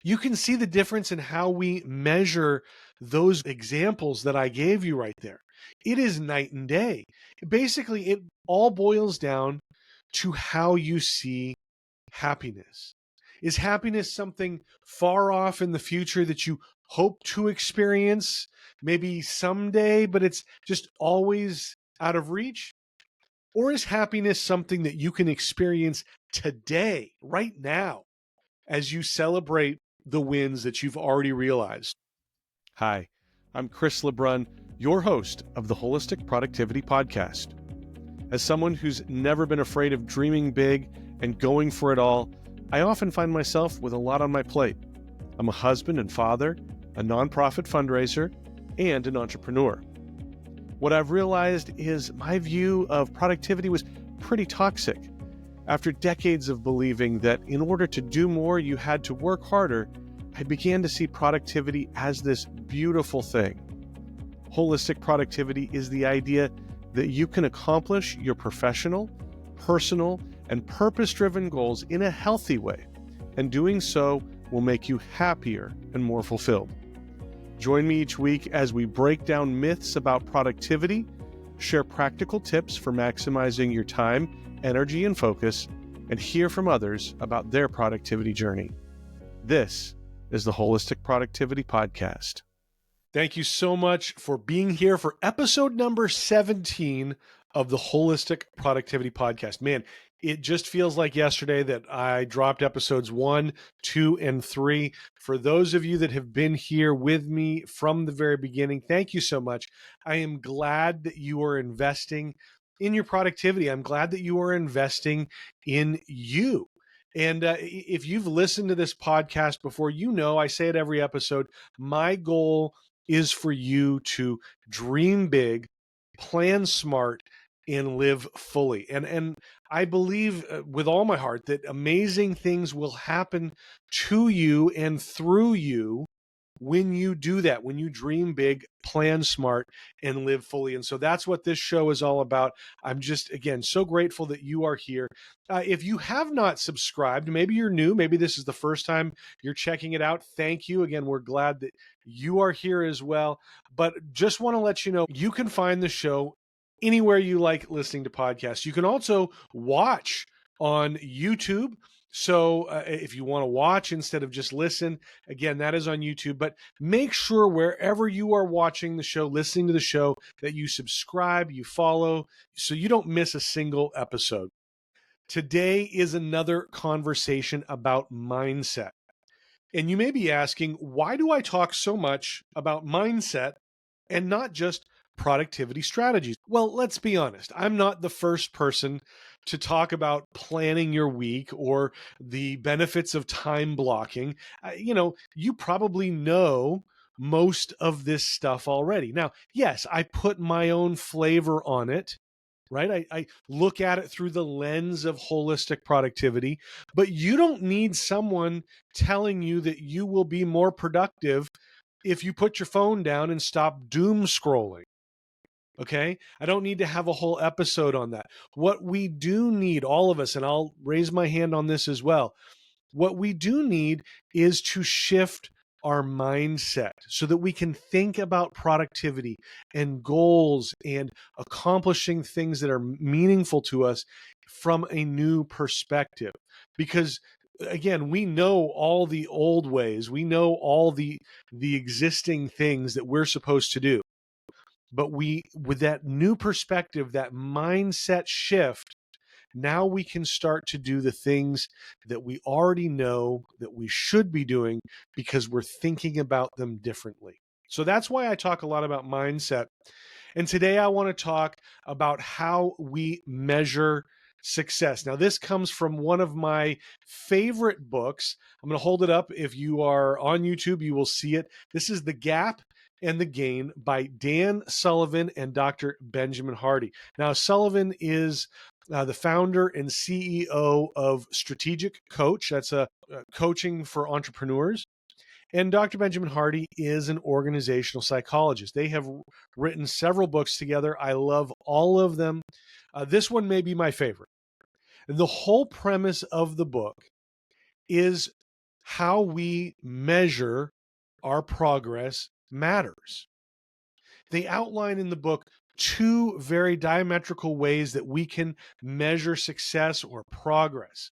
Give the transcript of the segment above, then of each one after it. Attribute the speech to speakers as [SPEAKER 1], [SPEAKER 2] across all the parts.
[SPEAKER 1] You can see the difference in how we measure those examples that I gave you right there. It is night and day. Basically, it all boils down to how you see happiness. Is happiness something far off in the future that you hope to experience maybe someday, but it's just always out of reach? Or is happiness something that you can experience today, right now, as you celebrate the wins that you've already realized? Hi, I'm Chris LeBrun, your host of the Wholistic Productivity Podcast. As someone who's never been afraid of dreaming big and going for it all, I often find myself with a lot on my plate. I'm a husband and father, a nonprofit fundraiser, and an entrepreneur. What I've realized is my view of productivity was pretty toxic. After decades of believing that in order to do more, you had to work harder, I began to see productivity as this beautiful thing. Holistic productivity is the idea that you can accomplish your professional, personal, and purpose-driven goals in a healthy way, and doing so will make you happier and more fulfilled. Join me each week as we break down myths about productivity, share practical tips for maximizing your time, energy, and focus, and hear from others about their productivity journey. This is the Wholistic Productivity Podcast. Thank you so much for being here for episode number 17 of the Wholistic Productivity Podcast. Man, it just feels like yesterday that I dropped episodes 1, 2, and 3. For those of you that have been here with me from the very beginning, thank you so much. I am glad that you are investing in your productivity. I'm glad that you are investing in you. And if you've listened to this podcast before, you know I say it every episode, my goal is for you to dream big, plan smart, and live fully. And I believe with all my heart that amazing things will happen to you and through you when you do that, when you dream big, plan smart, and live fully. And so that's what this show is all about. I'm just, again, so grateful that you are here. If you have not subscribed, maybe you're new, maybe this is the first time you're checking it out. Thank you. Again, we're glad that you are here as well. But just want to let you know, you can find the show anywhere you like listening to podcasts. You can also watch on YouTube. So if you want to watch instead of just listen, again, that is on YouTube. But make sure wherever you are watching the show, listening to the show, that you subscribe, you follow, so you don't miss a single episode. Today is another conversation about mindset. And you may be asking, why do I talk so much about mindset and not just productivity strategies? Well, let's be honest. I'm not the first person to talk about planning your week or the benefits of time blocking. You probably know most of this stuff already. Now, yes, I put my own flavor on it, right? I look at it through the lens of holistic productivity, but you don't need someone telling you that you will be more productive if you put your phone down and stop doom scrolling. Okay? I don't need to have a whole episode on that. What we do need, all of us, and I'll raise my hand on this as well, what we do need is to shift our mindset so that we can think about productivity and goals and accomplishing things that are meaningful to us from a new perspective. Because again, we know all the old ways, we know all the existing things that we're supposed to do. But with that new perspective, that mindset shift, now we can start to do the things that we already know that we should be doing because we're thinking about them differently. So that's why I talk a lot about mindset. And today I want to talk about how we measure success. Now, this comes from one of my favorite books. I'm going to hold it up. If you are on YouTube, you will see it. This is The Gap and the Gain by Dan Sullivan and Dr. Benjamin Hardy. Now, Sullivan is the founder and CEO of Strategic Coach. That's a coaching for entrepreneurs. And Dr. Benjamin Hardy is an organizational psychologist. They have written several books together. I love all of them. This one may be my favorite. The whole premise of the book is how we measure our progress matters. They outline in the book two very diametrical ways that we can measure success or progress.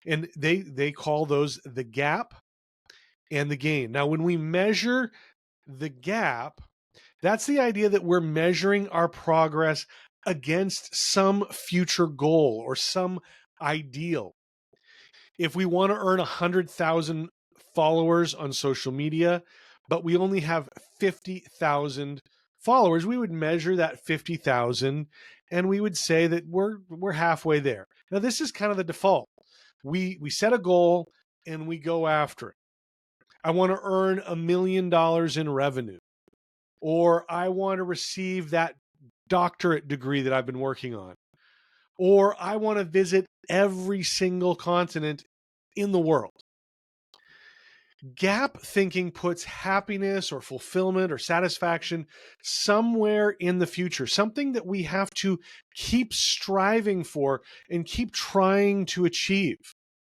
[SPEAKER 1] And they call those the gap and the gain. Now, when we measure the gap, that's the idea that we're measuring our progress against some future goal or some ideal. If we want to earn 100,000 followers on social media, but we only have 50,000 followers, we would measure that 50,000 and we would say that we're halfway there. Now, this is kind of the default. We set a goal and we go after it. I want to earn $1 million in revenue, or I want to receive that doctorate degree that I've been working on, or I want to visit every single continent in the world. Gap thinking puts happiness or fulfillment or satisfaction somewhere in the future, something that we have to keep striving for and keep trying to achieve.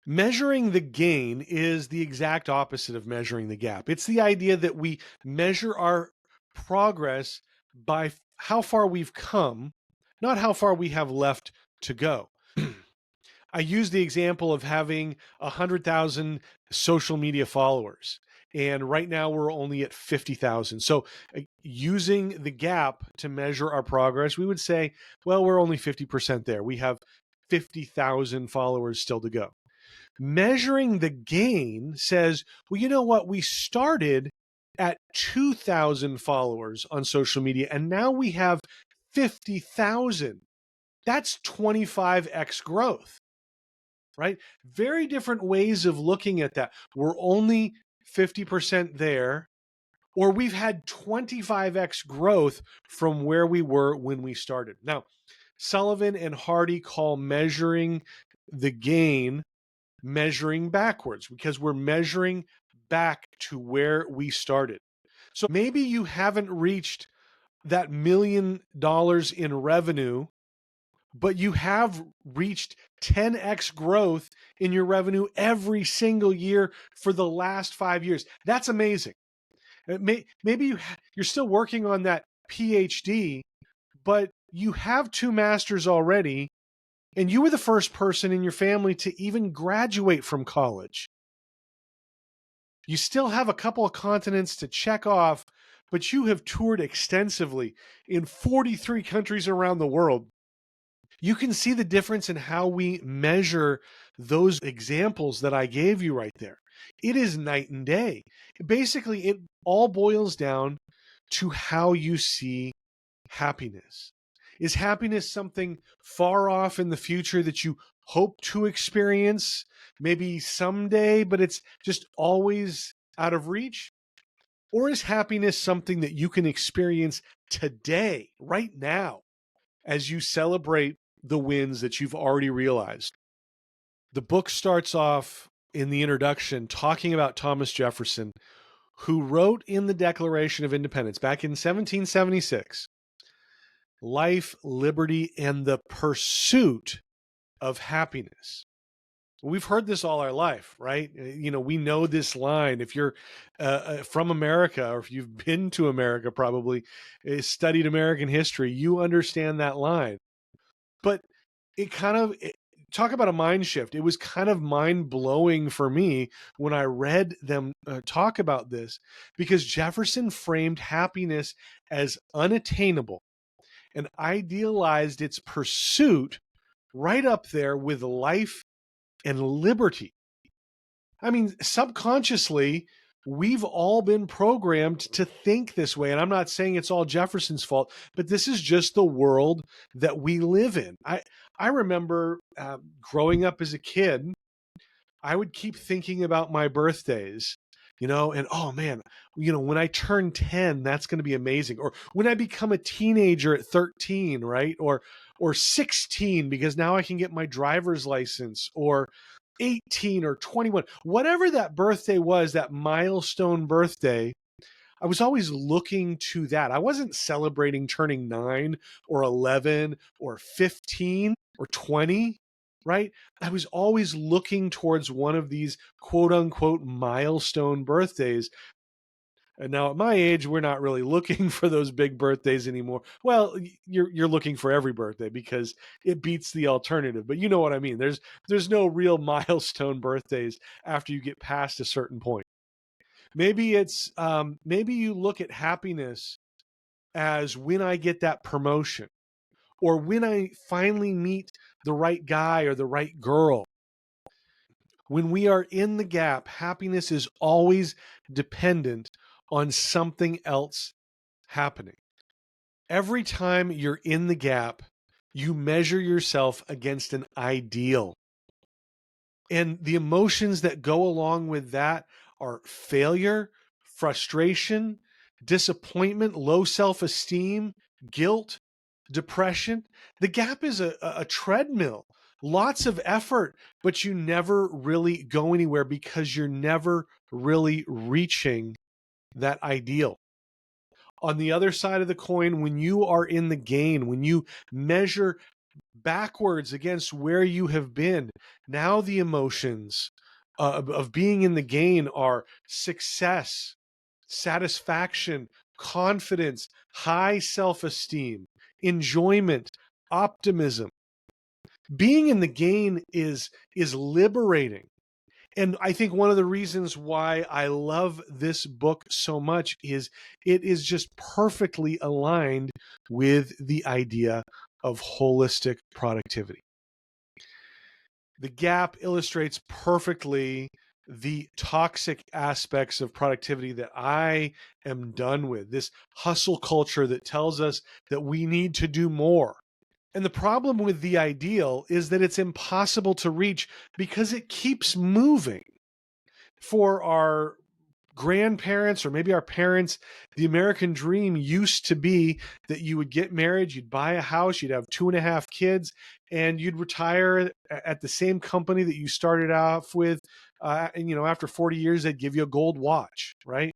[SPEAKER 1] Measuring the gain is the exact opposite of measuring the gap. It's the idea that we measure our progress by how far we've come, not how far we have left to go. I use the example of having 100,000 social media followers, and right now we're only at 50,000. So using the gap to measure our progress, we would say, well, we're only 50% there. We have 50,000 followers still to go. Measuring the gain says, well, you know what? We started at 2,000 followers on social media, and now we have 50,000. That's 25x growth, right? Very different ways of looking at that. We're only 50% there, or we've had 25x growth from where we were when we started. Now, Sullivan and Hardy call measuring the gain measuring backwards, because we're measuring back to where we started. So maybe you haven't reached that $1 million in revenue, but you have reached 10x growth in your revenue every single year for the last 5 years. That's amazing. Maybe you're still working on that PhD, but you have 2 masters already, and you were the first person in your family to even graduate from college. You still have a couple of continents to check off, but you have toured extensively in 43 countries around the world. You can see the difference in how we measure those examples that I gave you right there. It is night and day. Basically, it all boils down to how you see happiness. Is happiness something far off in the future that you hope to experience, maybe someday, but it's just always out of reach? Or is happiness something that you can experience today, right now, as you celebrate the wins that you've already realized? The book starts off in the introduction talking about Thomas Jefferson, who wrote in the Declaration of Independence back in 1776, life, liberty, and the pursuit of happiness. We've heard this all our life, right? We know this line. If you're from America, or if you've been to America, probably studied American history, you understand that line. But talk about a mind shift. It was kind of mind blowing for me when I read them talk about this, because Jefferson framed happiness as unattainable and idealized its pursuit right up there with life and liberty. I mean, subconsciously, we've all been programmed to think this way. And I'm not saying it's all Jefferson's fault, but this is just the world that we live in. I remember growing up as a kid, I would keep thinking about my birthdays, and oh man, when I turn 10, that's going to be amazing. Or when I become a teenager at 13, right? Or 16, because now I can get my driver's license, or 18 or 21, whatever that birthday was, that milestone birthday, I was always looking to that. I wasn't celebrating turning 9 or 11 or 15 or 20, right? I was always looking towards one of these quote unquote milestone birthdays. And now at my age, we're not really looking for those big birthdays anymore. Well, you're looking for every birthday because it beats the alternative. But you know what I mean. There's no real milestone birthdays after you get past a certain point. Maybe it's maybe you look at happiness as when I get that promotion, or when I finally meet the right guy or the right girl. When we are in the gap, happiness is always dependent on something else happening. Every time you're in the gap, you measure yourself against an ideal. And the emotions that go along with that are failure, frustration, disappointment, low self-esteem, guilt, depression. The gap is a treadmill, lots of effort, but you never really go anywhere because you're never really reaching that ideal. On the other side of the coin, when you are in the gain, when you measure backwards against where you have been, now the emotions of being in the gain are success, satisfaction, confidence, high self-esteem, enjoyment, optimism. Being in the gain is liberating. And I think one of the reasons why I love this book so much is it is just perfectly aligned with the idea of holistic productivity. The gap illustrates perfectly the toxic aspects of productivity that I am done with. This hustle culture that tells us that we need to do more. And the problem with the ideal is that it's impossible to reach because it keeps moving. For our grandparents or maybe our parents, the American dream used to be that you would get married, you'd buy a house, you'd have 2.5 kids, and you'd retire at the same company that you started off with. And after 40 years, they'd give you a gold watch, right?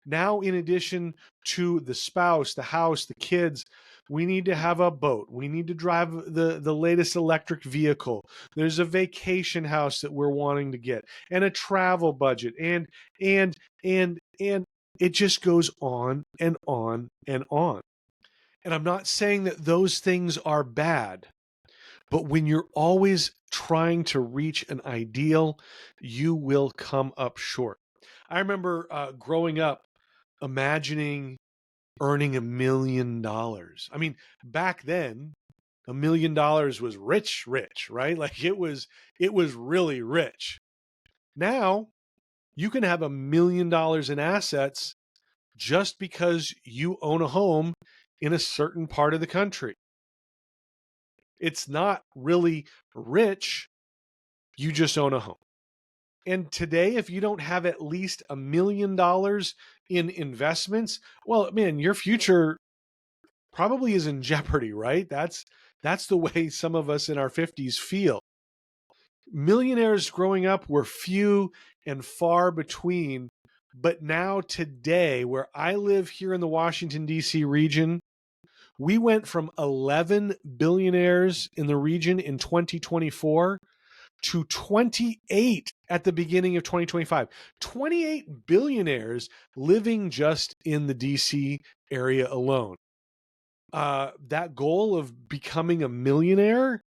[SPEAKER 1] Now, in addition to the spouse, the house, the kids, we need to have a boat. We need to drive the latest electric vehicle. There's a vacation house that we're wanting to get, and a travel budget, and it just goes on and on and on. And I'm not saying that those things are bad, but when you're always trying to reach an ideal, you will come up short. I remember growing up imagining earning $1 million. I mean, back then, $1 million was rich, right? Like it was really rich. Now you can have $1 million in assets just because you own a home in a certain part of the country. It's not really rich. You just own a home. And today, if you don't have at least $1 million in investments, well, man, your future probably is in jeopardy, right? That's the way some of us in our 50s feel. Millionaires growing up were few and far between, but now today, where I live here in the Washington, D.C. region, we went from 11 billionaires in the region in 2024 to 28 at the beginning of 2025. 28 billionaires living just in the DC area alone. That goal of becoming a millionaire,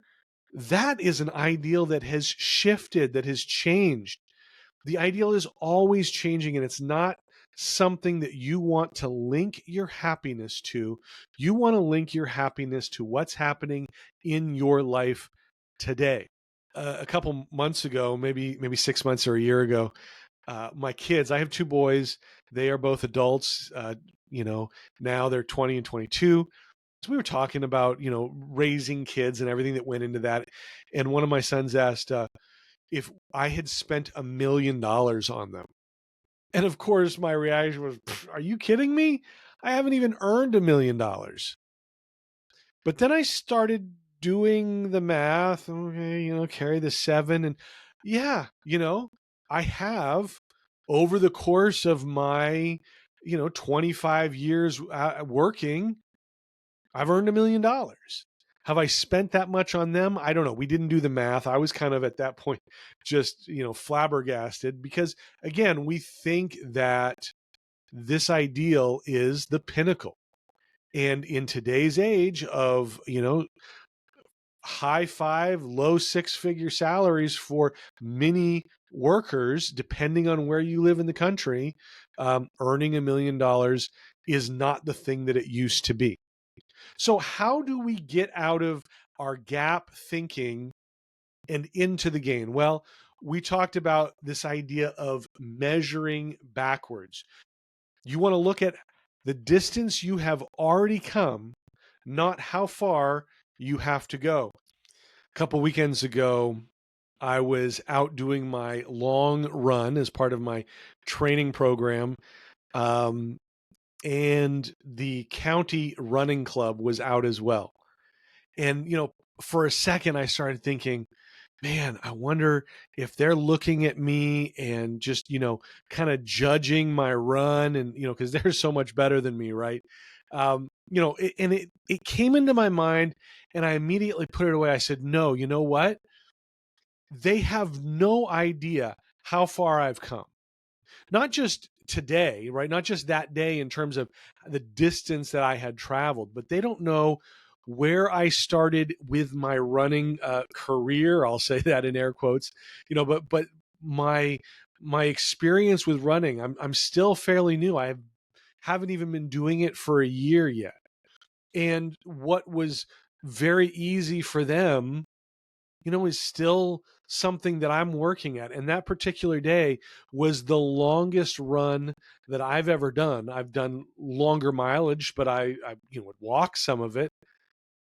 [SPEAKER 1] that is an ideal that has shifted, that has changed. The ideal is always changing, and it's not something that you want to link your happiness to. You want to link your happiness to what's happening in your life today. A couple months ago, maybe 6 months or a year ago, my kids, I have 2 boys. They are both adults. Now they're 20 and 22. So we were talking about, raising kids and everything that went into that. And one of my sons asked if I had spent $1 million on them. And of course, my reaction was, are you kidding me? I haven't even earned $1 million. But then I started doing the math. Okay, carry the 7. And yeah, I have, over the course of my, 25 years working, I've earned $1 million. Have I spent that much on them? I don't know. We didn't do the math. I was kind of at that point just, flabbergasted because again, we think that this ideal is the pinnacle. And in today's age of, high five, low six-figure salaries for many workers, depending on where you live in the country, earning $1 million is not the thing that it used to be. So how do we get out of our gap thinking and into the gain? Well, we talked about this idea of measuring backwards. You want to look at the distance you have already come, not how far you have to go. A couple weekends ago, I was out doing my long run as part of my training program. And the county running club was out as well. And, for a second, I started thinking, man, I wonder if they're looking at me and just, kind of judging my run and, because they're so much better than me, right? It came into my mind and I immediately put it away. I said, no, you know what? They have no idea how far I've come. Not just today, right? Not just that day in terms of the distance that I had traveled, but they don't know where I started with my running career. I'll say that in air quotes, but my experience with running, I'm still fairly new. I haven't even been doing it for a year yet. And what was very easy for them, is still something that I'm working at. And that particular day was the longest run that I've ever done. I've done longer mileage, but I would walk some of it.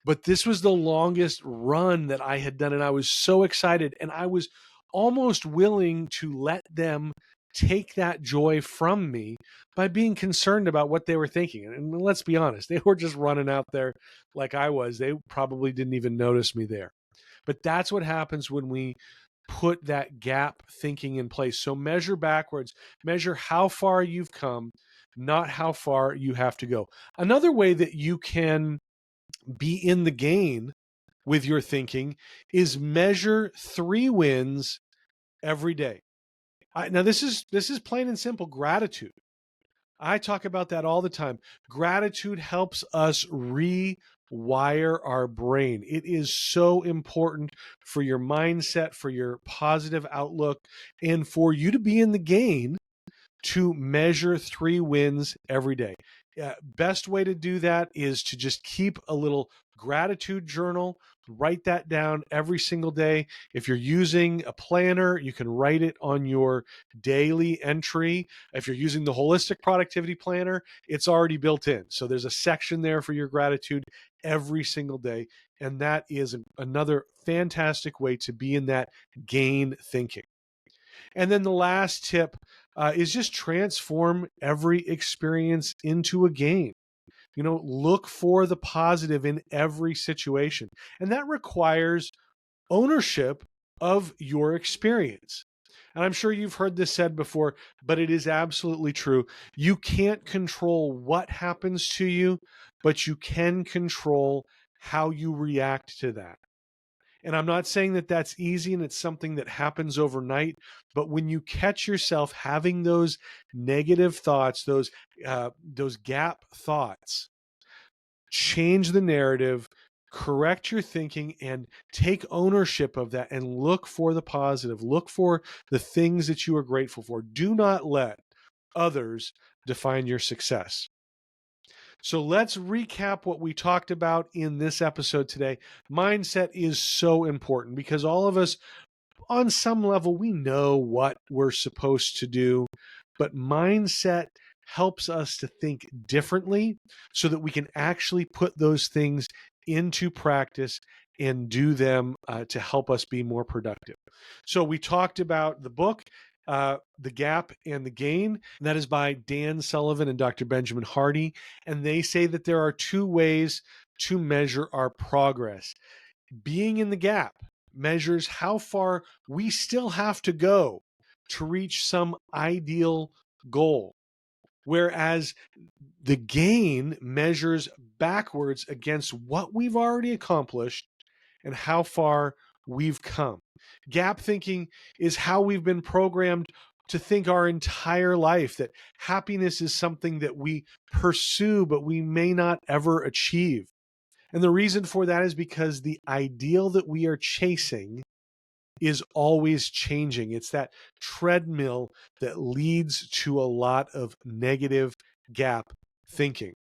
[SPEAKER 1] But this was the longest run that I had done. And I was so excited. And I was almost willing to let them take that joy from me by being concerned about what they were thinking. And let's be honest, they were just running out there like I was. They probably didn't even notice me there. But that's what happens when we put that gap thinking in place. So measure backwards, measure how far you've come, not how far you have to go. Another way that you can be in the gain with your thinking is measure 3 wins every day. Now this is plain and simple gratitude. I talk about that all the time. Gratitude helps us rewire our brain. It is so important for your mindset, for your positive outlook, and for you to be in the gain to measure 3 wins every day. Best way to do that is to just keep a little gratitude journal. Write that down every single day. If you're using a planner, you can write it on your daily entry. If you're using the Wholistic Productivity Planner, it's already built in. So there's a section there for your gratitude every single day. And that is another fantastic way to be in that gain thinking. And then the last tip is just transform every experience into a gain. Look for the positive in every situation. And that requires ownership of your experience. And I'm sure you've heard this said before, but it is absolutely true. You can't control what happens to you, but you can control how you react to that. And I'm not saying that that's easy and it's something that happens overnight, but when you catch yourself having those negative thoughts, those gap thoughts, change the narrative, correct your thinking, and take ownership of that and look for the positive. Look for the things that you are grateful for. Do not let others define your success. So let's recap what we talked about in this episode today. Mindset is so important because all of us, on some level, we know what we're supposed to do, but mindset helps us to think differently so that we can actually put those things into practice and do them to help us be more productive. So we talked about the book, The Gap and the Gain. That is by Dan Sullivan and Dr. Benjamin Hardy. And they say that there are 2 ways to measure our progress. Being in the gap measures how far we still have to go to reach some ideal goal. Whereas the gain measures backwards against what we've already accomplished and how far we've come. Gap thinking is how we've been programmed to think our entire life, that happiness is something that we pursue, but we may not ever achieve. And the reason for that is because the ideal that we are chasing is always changing. It's that treadmill that leads to a lot of negative gap thinking.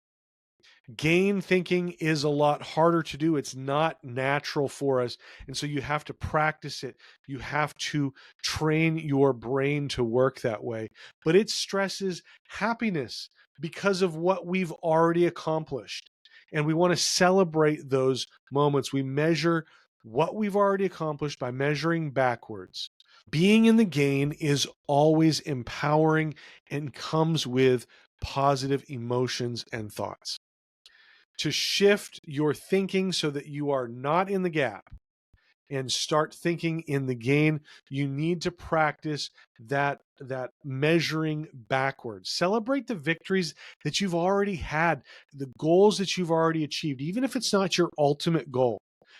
[SPEAKER 1] Gain thinking is a lot harder to do. It's not natural for us. And so you have to practice it. You have to train your brain to work that way. But it stresses happiness because of what we've already accomplished. And we want to celebrate those moments. We measure what we've already accomplished by measuring backwards. Being in the gain is always empowering and comes with positive emotions and thoughts. To shift your thinking so that you are not in the gap and start thinking in the gain, you need to practice that measuring backwards. Celebrate the victories that you've already had, the goals that you've already achieved, even if it's not your ultimate goal.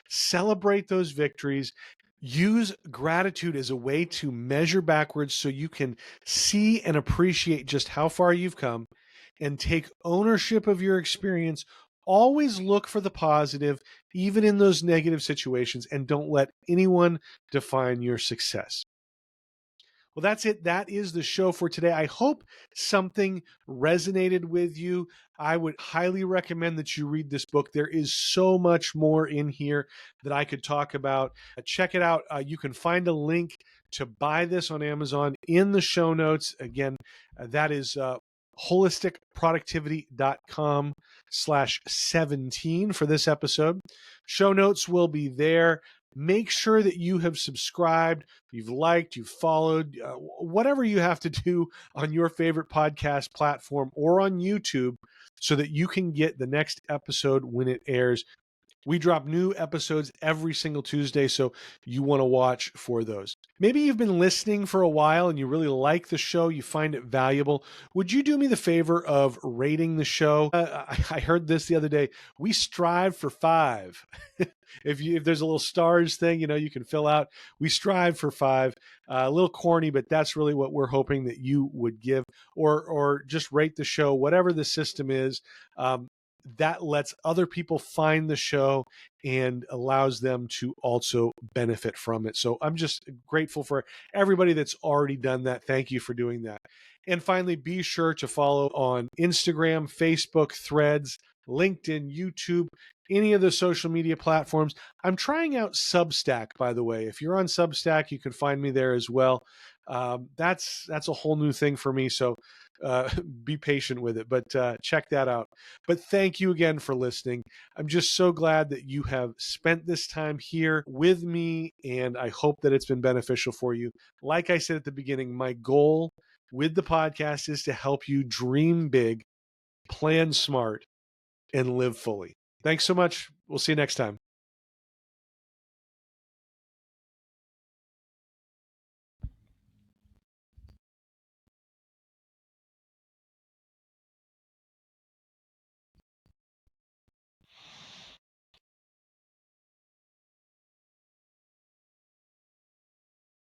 [SPEAKER 1] Celebrate those victories. Use gratitude as a way to measure backwards so you can see and appreciate just how far you've come, and take ownership of your experience. Always look for the positive, even in those negative situations, and don't let anyone define your success. Well, that's it. That is the show for today. I hope something resonated with you. I would highly recommend that you read this book. There is so much more in here that I could talk about. Check it out. You can find a link to buy this on Amazon in the show notes. Again, that is holisticproductivity.com/17 for this episode. Show notes will be there. Make sure that you have subscribed, you've liked, you've followed, whatever you have to do on your favorite podcast platform or on YouTube so that you can get the next episode when it airs. We drop new episodes every single Tuesday, so you want to watch for those. Maybe you've been listening for a while and you really like the show, you find it valuable. Would you do me the favor of rating the show? I heard this the other day. We strive for 5. If there's a little stars thing, you can fill out. We strive for 5. A little corny, but that's really what we're hoping that you would give, or just rate the show, whatever the system is. That lets other people find the show and allows them to also benefit from it. So I'm just grateful for everybody that's already done that. Thank you for doing that. And finally, be sure to follow on Instagram, Facebook, Threads, LinkedIn, YouTube, any of the social media platforms. I'm trying out Substack, by the way. If you're on Substack, you can find me there as well. That's a whole new thing for me. So be patient with it, but check that out. But thank you again for listening. I'm just so glad that you have spent this time here with me, and I hope that it's been beneficial for you. Like I said at the beginning, my goal with the podcast is to help you dream big, plan smart, and live fully. Thanks so much. We'll see you next time.